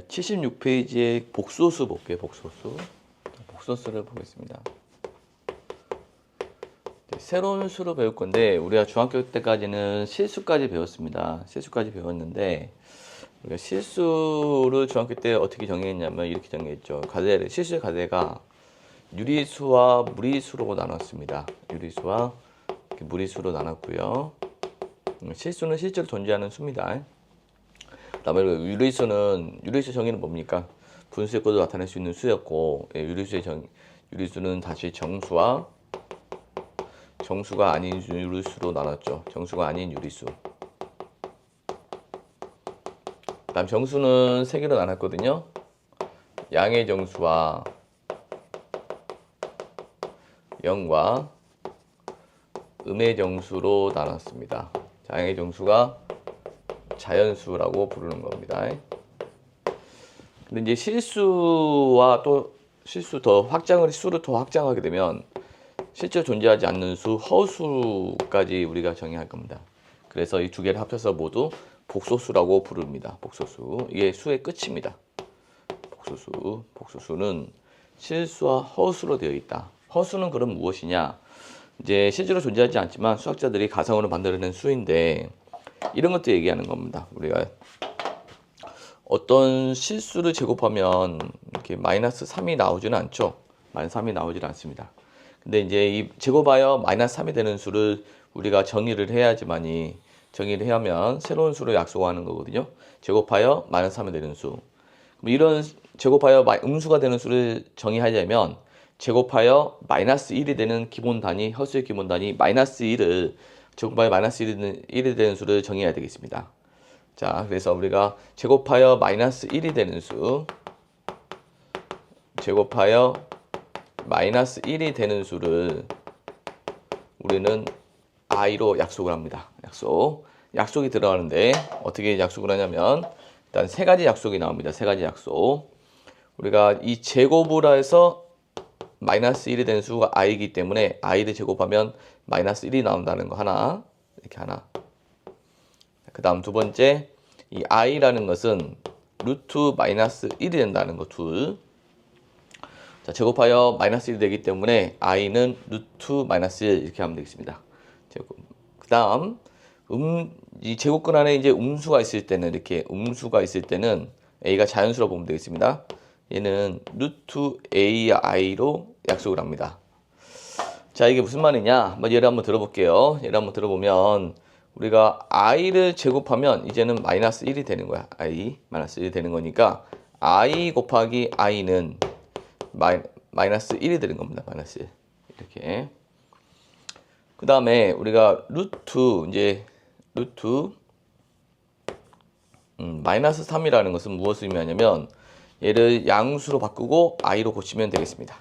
(76페이지의) 복소수 볼게요. 복소수를 보겠습니다. 새로운 수로 배울 건데, 우리가 중학교 때까지는 실수까지 배웠습니다. 실수까지 배웠는데, 우리가 실수를 중학교 때 어떻게 정의했냐면 이렇게 정의했죠. 실수의 가대가 유리수와 무리수로 나눴습니다. 유리수와 무리수로 나눴고요. 실수는 실제로 존재하는 수입니다. 그다음에 유리수 정의는 뭡니까? 분수의 꼴도 나타낼 수 있는 수였고, 유리수는 다시 정수가 아닌 유리수로 나눴죠. 정수가 아닌 유리수. 다음 정수는 세 개로 나눴거든요. 양의 정수와 0과 음의 정수로 나눴습니다. 양의 정수가 자연수라고 부르는 겁니다. 근데 이제 수를 더 확장하게 되면 실제로 존재하지 않는 수, 허수까지 우리가 정의할 겁니다. 그래서 이 두 개를 합쳐서 모두 복소수라고 부릅니다. 복소수. 이게 수의 끝입니다. 복소수는 실수와 허수로 되어 있다. 허수는 그럼 무엇이냐? 이제 실제로 존재하지 않지만 수학자들이 가상으로 만들어낸 수인데, 이런 것도 얘기하는 겁니다. 우리가 어떤 실수를 제곱하면 이렇게 마이너스 3이 나오지는 않죠. 마이너스 3이 나오지는 않습니다. 근데 이제 이 제곱하여 마이너스 3이 되는 수를 우리가 정의를 해야면 새로운 수를 약속하는 거거든요. 제곱하여 마이너스 3이 되는 수. 그럼 이런 제곱하여 음수가 되는 수를 정의하려면 제곱하여 마이너스 1이 되는 기본 단위, 허수의 기본 단위 마이너스 1을 제곱하여 마이너스 1이 되는 수를 정의해야 되겠습니다. 자, 그래서 우리가 제곱하여 마이너스 1이 되는 수, 제곱하여 마이너스 1이 되는 수를 우리는 i로 약속을 합니다. 약속이 들어가는데 어떻게 약속을 하냐면 일단 세 가지 약속이 나옵니다. 세 가지 약속. 우리가 이 제곱을 해서 마이너스 1이 되는 수가 i이기 때문에 i를 제곱하면 마이너스 1이 나온다는 거 하나, 이렇게 하나. 그 다음 두 번째, 이 i라는 것은 루트 마이너스 1이 된다는 거 둘. 자, 제곱하여 마이너스 1이 되기 때문에 i는 루트 마이너스 1 이렇게 하면 되겠습니다. 그 다음 이 제곱근 안에 이제 음수가 있을 때는 a가 자연수라고 보면 되겠습니다. 얘는 루트 ai로 약속을 합니다. 자, 이게 무슨 말이냐? 한번 예를 한번 들어볼게요. 예를 한번 들어보면 우리가 i를 제곱하면 이제는 마이너스 1이 되는 거야. 마이너스 1이 되는 거니까 i 곱하기 i는 마이너스 1이 되는 겁니다. 마이너스 1. 이렇게. 그 다음에 우리가 루트 마이너스 3이라는 것은 무엇을 의미하냐면 얘를 양수로 바꾸고 i로 고치면 되겠습니다.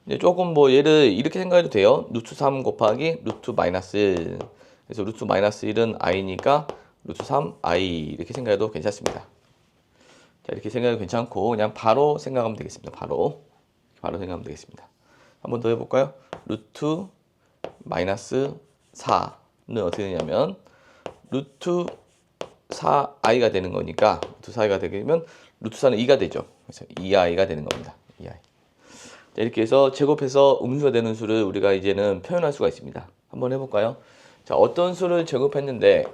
이제 조금 얘를 이렇게 생각해도 돼요. 루트 3 곱하기 루트 마이너스 1. 그래서 루트 마이너스 1은 i니까 루트 3 i 이렇게 생각해도 괜찮습니다. 자, 이렇게 생각해도 괜찮고 그냥 바로 생각하면 되겠습니다. 바로 생각하면 되겠습니다. 한번 더 해볼까요? 루트 마이너스 4는 어떻게 되냐면 루트 4i가 되는 거니까 루트 4i가 되면 루트 4는 2가 되죠. 그래서 2i가 되는 겁니다. 2i. 자, 이렇게 해서 제곱해서 음수가 되는 수를 우리가 이제는 표현할 수가 있습니다. 한번 해볼까요? 자, 어떤 수를 제곱했는데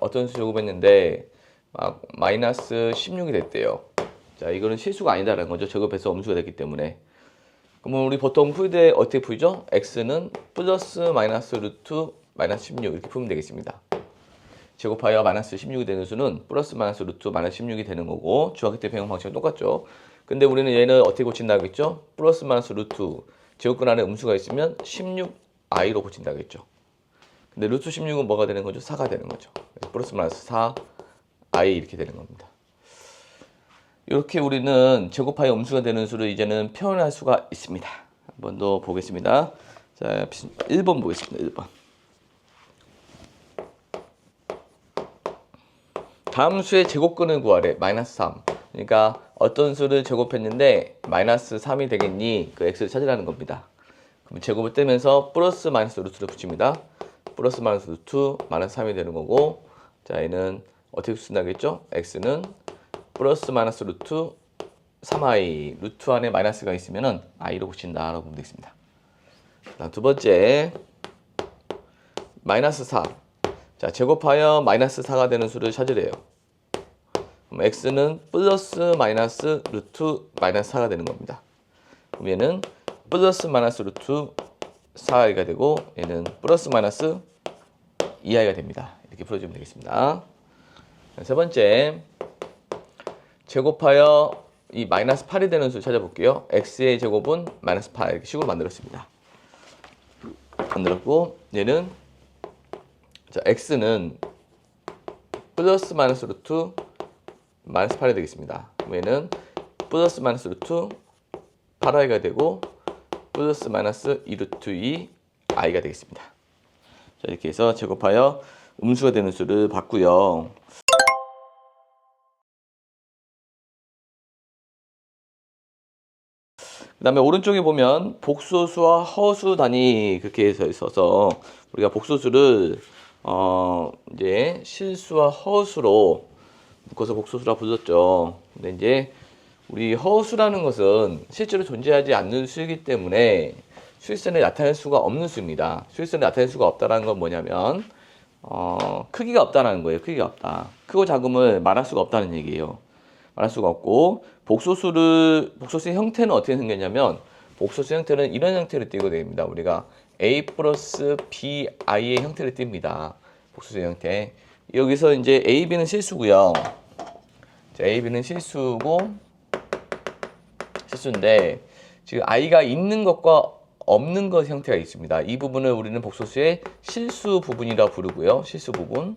마이너스 16이 됐대요. 자, 이거는 실수가 아니다라는 거죠. 제곱해서 음수가 됐기 때문에. 그러면 우리 보통 풀 때 어떻게 풀죠? x는 플러스 마이너스 루트 마이너스 16 이렇게 풀면 되겠습니다. 제곱하여 마이너스 16이 되는 수는 플러스 마이너스 루트 마이너스 16이 되는 거고 중학교 때 배운 방식은 똑같죠. 근데 우리는 얘는 어떻게 고친다고 했죠? 플러스 마이너스 루트 제곱근 안에 음수가 있으면 16i로 고친다고 했죠. 근데 루트 16은 뭐가 되는 거죠? 4가 되는 거죠. 플러스 마이너스 4i 이렇게 되는 겁니다. 이렇게 우리는 제곱하여 음수가 되는 수를 이제는 표현할 수가 있습니다. 한 번 더 보겠습니다. 자, 1번 보겠습니다. 1번. 다음 수의 제곱근을 구하래. 마이너스 3. 그러니까 어떤 수를 제곱했는데 마이너스 3이 되겠니? 그 x를 찾으라는 겁니다. 그럼 제곱을 떼면서 플러스 마이너스 루트를 붙입니다. 플러스 마이너스 루트 마이너스 3이 되는 거고, 자 얘는 어떻게 쓴다겠죠? x는 플러스 마이너스 루트 3i, 루트 안에 마이너스가 있으면은 i로 붙인다라고 보면 되겠습니다. 다음 두 번째, 마이너스 4. 자, 제곱하여 마이너스 4가 되는 수를 찾으래요. 그럼 x는 플러스 마이너스 루트 마이너스 4가 되는 겁니다. 그럼 얘는 플러스 마이너스 루트 4i가 되고, 얘는 플러스 마이너스 2i가 됩니다. 이렇게 풀어주면 되겠습니다. 세 번째, 제곱하여 이 마이너스 8이 되는 수 찾아볼게요. x의 제곱은 마이너스 8 이렇게 식으로 만들었습니다. 만들었고, 얘는 자 x는 플러스 마이너스 루트 마이너스 8이 되겠습니다. 얘는 플러스 마이너스 루트 8i가 되고 플러스 마이너스 2루트 2i가 되겠습니다. 자 이렇게 해서 제곱하여 음수가 되는 수를 봤고요. 그 다음에 오른쪽에 보면 복소수와 허수 단위 그렇게 해서 있어서 우리가 복소수를 이제 실수와 허수로 묶어서 복소수라 불렀죠. 근데 이제 우리 허수라는 것은 실제로 존재하지 않는 수이기 때문에 수일선에 나타낼 수가 없는 수입니다. 수일선에 나타낼 수가 없다는 건 뭐냐면 크기가 없다는 거예요. 크기가 없다. 크고 작음을 말할 수가 없다는 얘기예요. 말할 수가 없고 복소수의 형태는 어떻게 생겼냐면 복소수 형태는 이런 형태를 띄고 됩니다. 우리가 a 플러스 bi의 형태를 띱니다. 복소수의 형태. 여기서 이제 a, b는 실수고요. 자, a, b는 실수인데 지금 i가 있는 것과 없는 것 형태가 있습니다. 이 부분을 우리는 복소수의 실수 부분이라 부르고요. 실수 부분.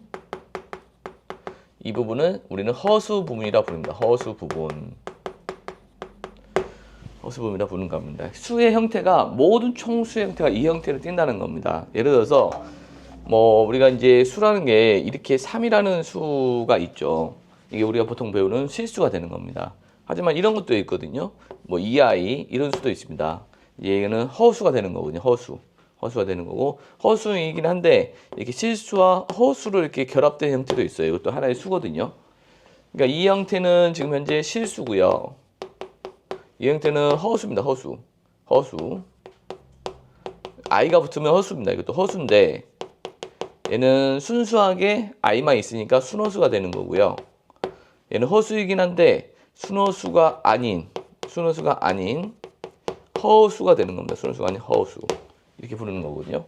이 부분은 우리는 허수 부분이라 부릅니다. 허수 부분이라 부르는 겁니다. 수의 형태가 모든 총수의 형태가 이 형태를 띈다는 겁니다. 예를 들어서 우리가 이제 수라는 게 이렇게 3이라는 수가 있죠. 이게 우리가 보통 배우는 실수가 되는 겁니다. 하지만 이런 것도 있거든요. 2i 이런 수도 있습니다. 얘는 허수가 되는 거거든요. 허수가 되는 거고 허수이긴 한데 이렇게 실수와 허수로 이렇게 결합된 형태도 있어요. 이것도 하나의 수거든요. 그러니까 이 형태는 지금 현재 실수고요. 이 형태는 허수입니다. 허수. i가 붙으면 허수입니다. 이것도 허수인데 얘는 순수하게 i만 있으니까 순허수가 되는 거고요. 얘는 허수이긴 한데 순허수가 아닌 허수가 되는 겁니다. 순허수가 아닌 허수. 이렇게 부르는 거거든요.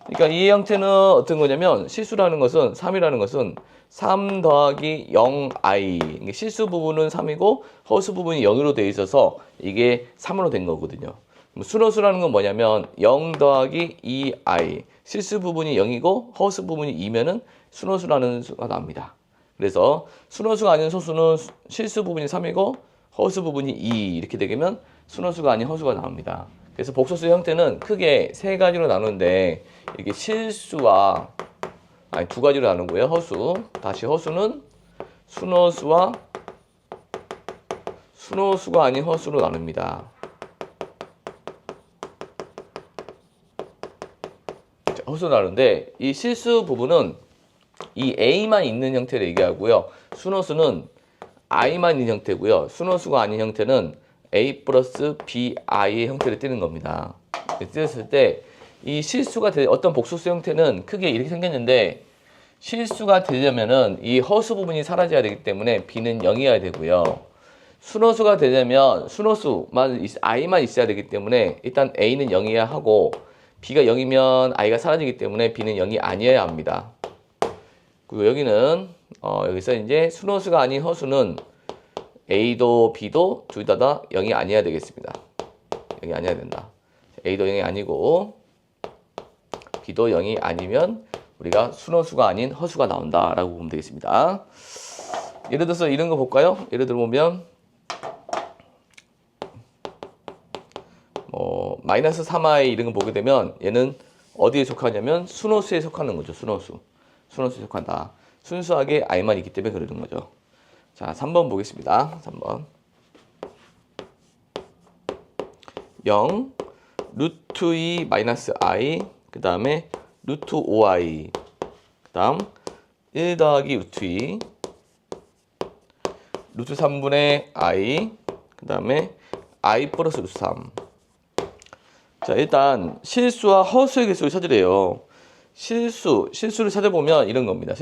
그러니까 이 형태는 어떤 거냐면 실수라는 것은 3이라는 것은 3 더하기 0i. 실수 부분은 3이고 허수 부분이 0으로 되어 있어서 이게 3으로 된 거거든요. 순허수라는 건 뭐냐면 0 더하기 2i. 실수 부분이 0이고 허수 부분이 2면은 순허수라는 수가 나옵니다. 그래서 순허수가 아닌 소수는 실수 부분이 3이고 허수 부분이 2 이렇게 되면 순허수가 아닌 허수가 나옵니다. 그래서 복소수 형태는 크게 세 가지로 나누는데 이게 실수와 두 가지로 나누고요. 허수. 다시 허수는 순허수와 순허수가 아닌 허수로 나눕니다. 자, 허수로 나누는데 이 실수 부분은 이 a만 있는 형태를 얘기하고요. 순허수는 i만 있는 형태고요. 순허수가 아닌 형태는 a 플러스 bi의 형태를 띄는 겁니다. 띄었을 때 이 실수가 어떤 복소수 형태는 크게 이렇게 생겼는데 실수가 되려면은 이 허수 부분이 사라져야 되기 때문에 b는 0이어야 되고요. 순허수가 되려면 순허수만 i만 있어야 되기 때문에 일단 a는 0이어야 하고 b가 0이면 i가 사라지기 때문에 b는 0이 아니어야 합니다. 그리고 여기는 여기서 이제 순허수가 아닌 허수는 a도 b도 둘 다 0이 아니어야 되겠습니다. 0이 아니어야 된다. a도 0이 아니고 b도 0이 아니면 우리가 순허수가 아닌 허수가 나온다라고 보면 되겠습니다. 예를 들어서 이런 거 볼까요? 예를 들어 보면 마이너스 3i 이런 거 보게 되면 얘는 어디에 속하냐면 순허수에 속하는 거죠. 순허수에 속한다. 순수하게 i만 있기 때문에 그러는 거죠. 자, 3번 보겠습니다. 3번. 0, 루트 2 마이너스 i, 그 다음에 루트 5i, 그 다음 1 더하기 루트 2, 루트 3분의 i, 그 다음에 i 플러스 루트 3. 자, 일단 실수와 허수의 개수를 찾으래요. 실수를 찾아보면 이런 겁니다.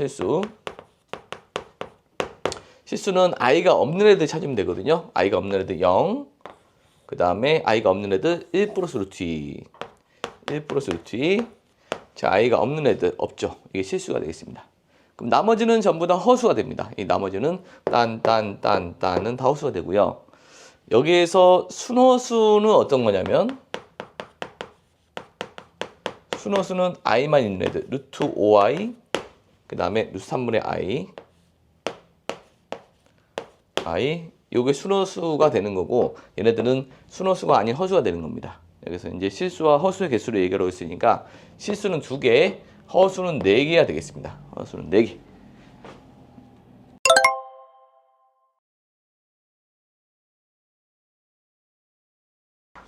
실수는 i가 없는 애들 찾으면 되거든요. i가 없는 애들 0, 그 다음에 i가 없는 애들 1 플러스 루트 2, 1 플러스 루트 2. 자, i가 없는 애들 없죠. 이게 실수가 되겠습니다. 그럼 나머지는 전부 다 허수가 됩니다. 이 나머지는 딴은 다 허수가 되고요. 여기에서 순허수는 어떤 거냐면, 순허수는 i만 있는 애들, 루트 5i, 그 다음에 루트 3분의 i, 요게 순허수가 되는 거고, 얘네들은 순허수가 아닌 허수가 되는 겁니다. 여기서 이제 실수와 허수의 개수를 얘기하고 있으니까 실수는 2개, 허수는 4개가 되겠습니다. 허수는 4개.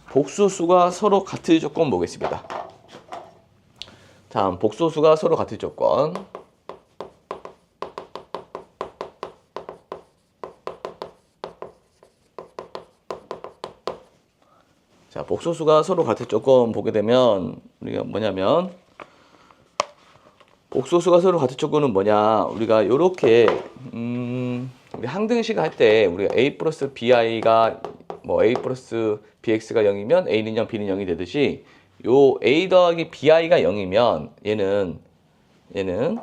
복소수가 서로 같을 조건 보겠습니다. 다음 복소수가 서로 같을 조건. 자, 복소수가 서로 같을 조건 보게 되면 우리가 뭐냐면, 복소수가 서로 같을 조건은 뭐냐, 우리가 요렇게 우리 항등식 할 때 우리가 a 플러스 bi가 뭐 a 플러스 bx가 0이면 a는 0, b는 0이 되듯이, 요 a 더하기 bi가 0이면 얘는 a는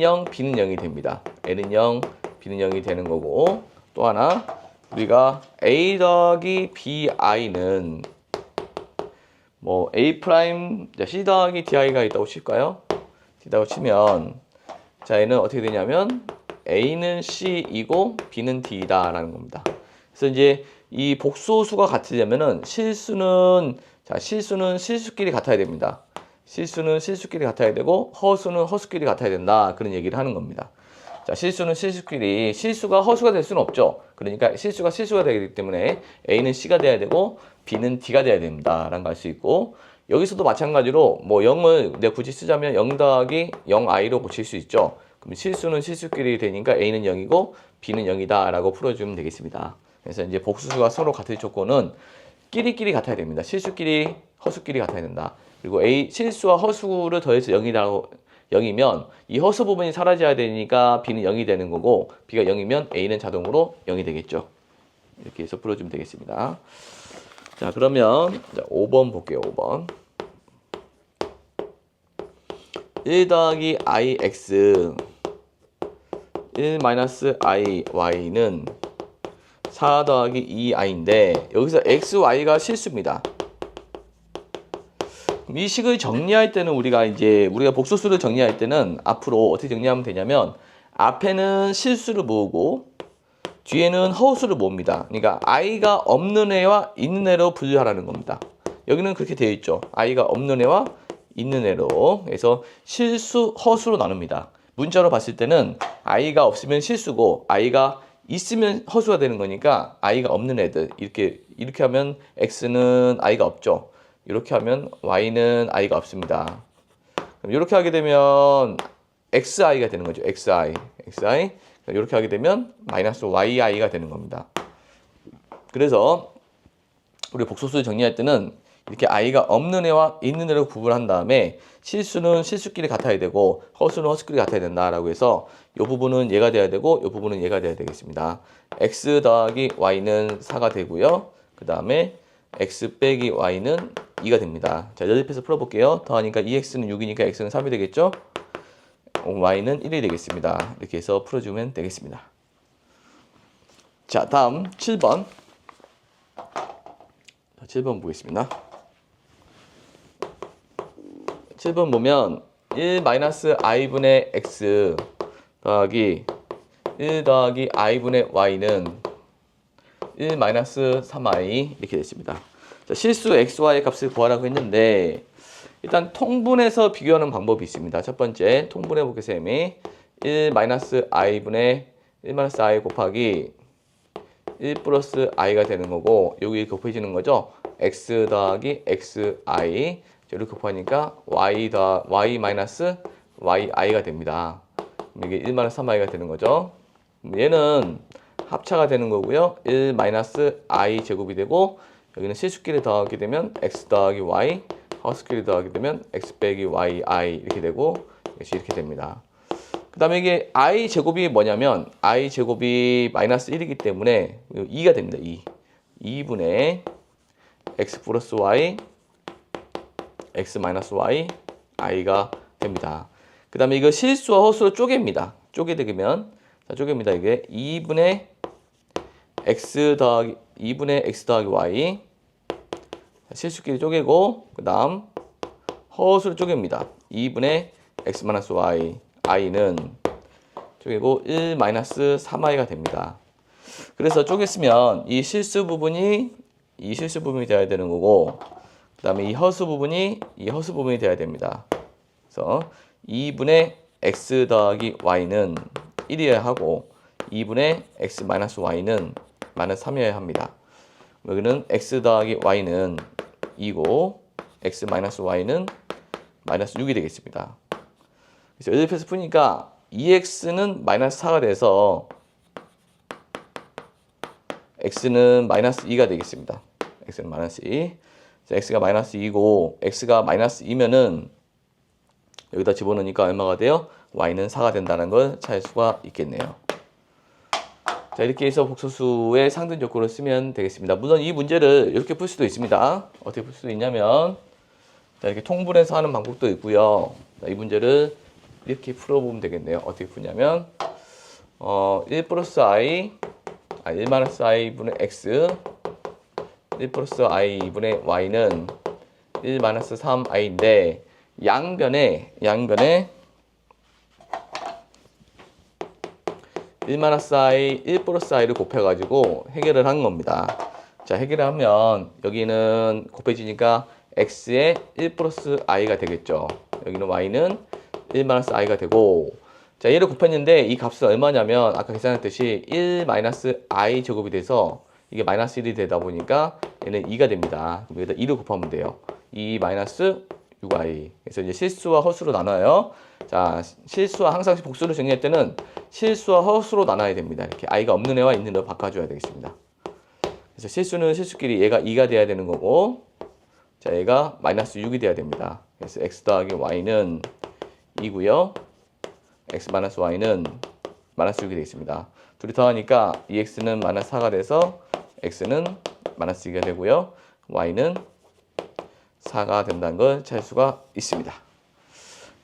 0, b는 0이 됩니다. a는 0, b는 0이 되는 거고, 또 하나 우리가 a 더하기 bi는 뭐 a 프라임 c 더하기 di가 있다고 칠까요? 있다고 치면, 자, 얘는 어떻게 되냐면 a는 c이고 b는 d다라는 겁니다. 그래서 이제 이 복소수가 같으려면은 실수는 실수끼리 같아야 됩니다. 실수는 실수끼리 같아야 되고 허수는 허수끼리 같아야 된다, 그런 얘기를 하는 겁니다. 자, 실수는 실수끼리, 실수가 허수가 될 수는 없죠. 그러니까 실수가 되기 때문에 a는 c가 돼야 되고 b는 d가 돼야 됩니다 라는 걸 알 수 있고, 여기서도 마찬가지로 뭐 0을 내가 굳이 쓰자면 0 더하기 0i로 고칠 수 있죠. 그럼 실수는 실수끼리 되니까 a는 0이고 b는 0이다 라고 풀어주면 되겠습니다. 그래서 이제 복수수가 서로 같을 조건은 끼리끼리 같아야 됩니다. 실수끼리, 허수끼리 같아야 된다. 그리고 실수와 허수를 더해서 0이면 이 허수 부분이 사라져야 되니까 b는 0이 되는 거고, b가 0이면 a는 자동으로 0이 되겠죠. 이렇게 해서 풀어주면 되겠습니다. 자, 그러면 5번 볼게요. 5번. 1 더하기 ix 1 마이너스 iy는 4 더하기 2i인데 여기서 xy가 실수입니다. 이 식을 정리할 때는 우리가 복소수를 정리할 때는 앞으로 어떻게 정리하면 되냐면, 앞에는 실수를 모으고 뒤에는 허수를 모읍니다. 그러니까 i가 없는 애와 있는 애로 분류하라는 겁니다. 여기는 그렇게 되어 있죠. i가 없는 애와 있는 애로. 그래서 실수, 허수로 나눕니다. 문자로 봤을 때는 i가 없으면 실수고 i가 있으면 허수가 되는 거니까 i가 없는 애들, 이렇게 하면 x는 i가 없죠. 이렇게 하면 y는 i가 없습니다. 그럼 이렇게 하게 되면 xi가 되는 거죠. xi. 이렇게 하게 되면 마이너스 yi가 되는 겁니다. 그래서 우리 복소수를 정리할 때는 이렇게 i가 없는 애와 있는 애로 구분한 다음에 실수는 실수끼리 같아야 되고 허수는 허수끼리 같아야 된다라고 해서 이 부분은 얘가 돼야 되고 이 부분은 얘가 돼야 되겠습니다. x 더하기 y는 4가 되고요. 그 다음에 x 빼기 y는 2가 됩니다. 자, 연립해서 풀어볼게요. 더하니까 2x는 6이니까 x는 3이 되겠죠? y는 1이 되겠습니다. 이렇게 해서 풀어주면 되겠습니다. 자, 다음 7번. 7번 보겠습니다. 7번 보면 1 마이너스 i분의 x 더하기 1 더하기 i분의 y는 1 마이너스 3i 이렇게 됐습니다. 자, 실수 xy의 값을 구하라고 했는데 일단 통분해서 비교하는 방법이 있습니다. 첫 번째 통분해 볼게요, 쌤이. 1 마이너스 i분의 1 마이너스 i 곱하기 1 플러스 i가 되는 거고, 여기 곱해지는 거죠. x 더하기 xi 이렇게 곱하니까 y 마이너스 yi가 됩니다. 이게 1 마이너스 3i가 되는 거죠. 얘는 합차가 되는 거고요. 1 마이너스 i 제곱이 되고, 여기는 실수끼리 더하게 되면 x 더하기 y, 허수끼리 더하게 되면 x 빼기 yi 이렇게 되고, 이렇게 됩니다. 그 다음에 이게 i 제곱이 뭐냐면, i 제곱이 마이너스 1이기 때문에 2가 됩니다. 2분의 x 플러스 y, x 마이너스 y, i가 됩니다. 그 다음에 이거 실수와 허수로 쪼갭니다. 쪼개되면, 자, 쪼갭니다. 이게 2분의 x 더하기 y, 실수끼리 쪼개고, 그 다음 허수로 쪼갭니다. 2분의 x 마이너스 y, i는 쪼개고 1 마이너스 3i가 됩니다. 그래서 쪼갰으면 이 실수 부분이 돼야 되는 거고, 그 다음에 이 허수 부분이 돼야 됩니다. 그래서 2분의 x 더하기 y는 1이어야 하고, 2분의 x 마이너스 y는 마이너스 3이어야 합니다. 여기는 x 더하기 y는 2고, x 마이너스 y는 마이너스 6이 되겠습니다. 그래서 여덟 푸니까 2x는 마이너스 4가 돼서 x는 마이너스 2가 되겠습니다. x는 마이너스 2. x가 마이너스 2고, x가 마이너스 2면은 여기다 집어넣으니까 얼마가 돼요? y는 4가 된다는 걸 찾을 수가 있겠네요. 자, 이렇게 해서 복소수의 상등 조건을 쓰면 되겠습니다. 물론 이 문제를 이렇게 풀 수도 있습니다. 어떻게 풀 수도 있냐면, 자, 이렇게 통분해서 하는 방법도 있고요. 자, 이 문제를 이렇게 풀어보면 되겠네요. 어떻게 푸냐면 1 플러스 i, 1 마이너스 i분의 x, 1 플러스 i분의 y는 1 마이너스 3i인데, 양변에 1 마이너스 i, 1 플러스 i를 곱해가지고 해결을 한 겁니다. 자, 해결을 하면 여기는 곱해지니까 x에 1 플러스 i가 되겠죠. 여기는 y는 1 마이너스 i가 되고, 자, 얘를 곱했는데 이 값은 얼마냐면 아까 계산했듯이 1 마이너스 i 제곱이 돼서 이게 마이너스 1이 되다 보니까 얘는 2가 됩니다. 그럼 여기다 2를 곱하면 돼요. 2 마이너스 6i. 그래서 이제 실수와 허수로 나눠요. 자, 실수와 항상 복수를 정리할 때는 실수와 허수로 나눠야 됩니다. 이렇게 i가 없는 애와 있는 애로 바꿔줘야 되겠습니다. 그래서 실수는 실수끼리 얘가 2가 돼야 되는 거고, 자, 얘가 마이너스 6이 돼야 됩니다. 그래서 x 더하기 y는 2고요. x 마이너스 y는 마이너스 6이 되겠습니다. 둘이 더하니까 2x는 마이너스 4가 돼서 x는 마이너스 2가 되고요. y는 4가 된다는 걸 찾을 수가 있습니다.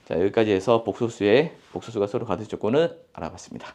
자, 여기까지 해서 복소수가 서로 같은 조건을 알아봤습니다.